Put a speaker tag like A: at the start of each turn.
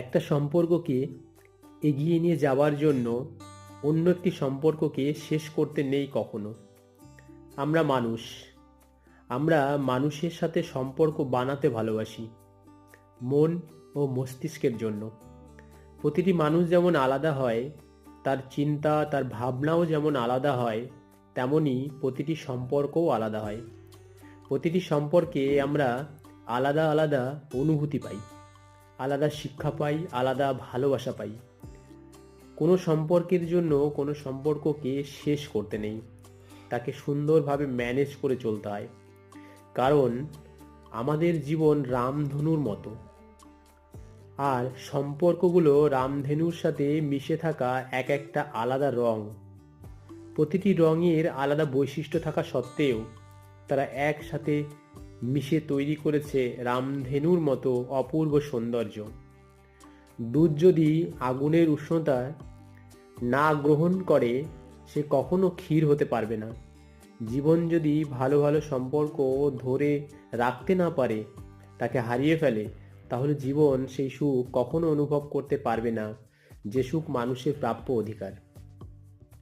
A: একটা সম্পর্ককে এগিয়ে নিয়ে যাওয়ার জন্য অন্য একটি সম্পর্ককে শেষ করতে নেই কখনো। আমরা মানুষ, আমরা মানুষের সাথে সম্পর্ক বানাতে ভালোবাসি, মন ও মস্তিষ্কের জন্য। প্রতিটি মানুষ যেমন আলাদা হয়, তার চিন্তা তার ভাবনাও যেমন আলাদা হয়, তেমনি প্রতিটি সম্পর্কও আলাদা হয়। প্রতিটি সম্পর্কে আমরা আলাদা আলাদা অনুভূতি পাই, আলাদা শিক্ষা পাই, আলাদা ভালোবাসা পাই। কোনো সম্পর্কের জন্য কোনো সম্পর্ককে শেষ করতে নেই, তাকে সুন্দরভাবে ম্যানেজ করে চলতে হয়। কারণ আমাদের জীবন রামধনুর মতো, আর সম্পর্কগুলো রামধেনুর সাথে মিশে থাকা এক একটা আলাদা রং। প্রতিটি রঙের আলাদা বৈশিষ্ট্য থাকা সত্ত্বেও তারা একসাথে মিশে তৈরি করেছে রামধেনুর মতো অপূর্ব সৌন্দর্য। দুধ যদি আগুনের উষ্ণতা না গ্রহণ করে, সে কখনো ক্ষীর হতে পারবে না। জীবন যদি ভালো ভালো সম্পর্ক ধরে রাখতে না পারে, তাকে হারিয়ে ফেলে, তাহলে জীবন সেই সুখ কখনো অনুভব করতে পারবে না, যে সুখ মানুষের প্রাপ্য অধিকার।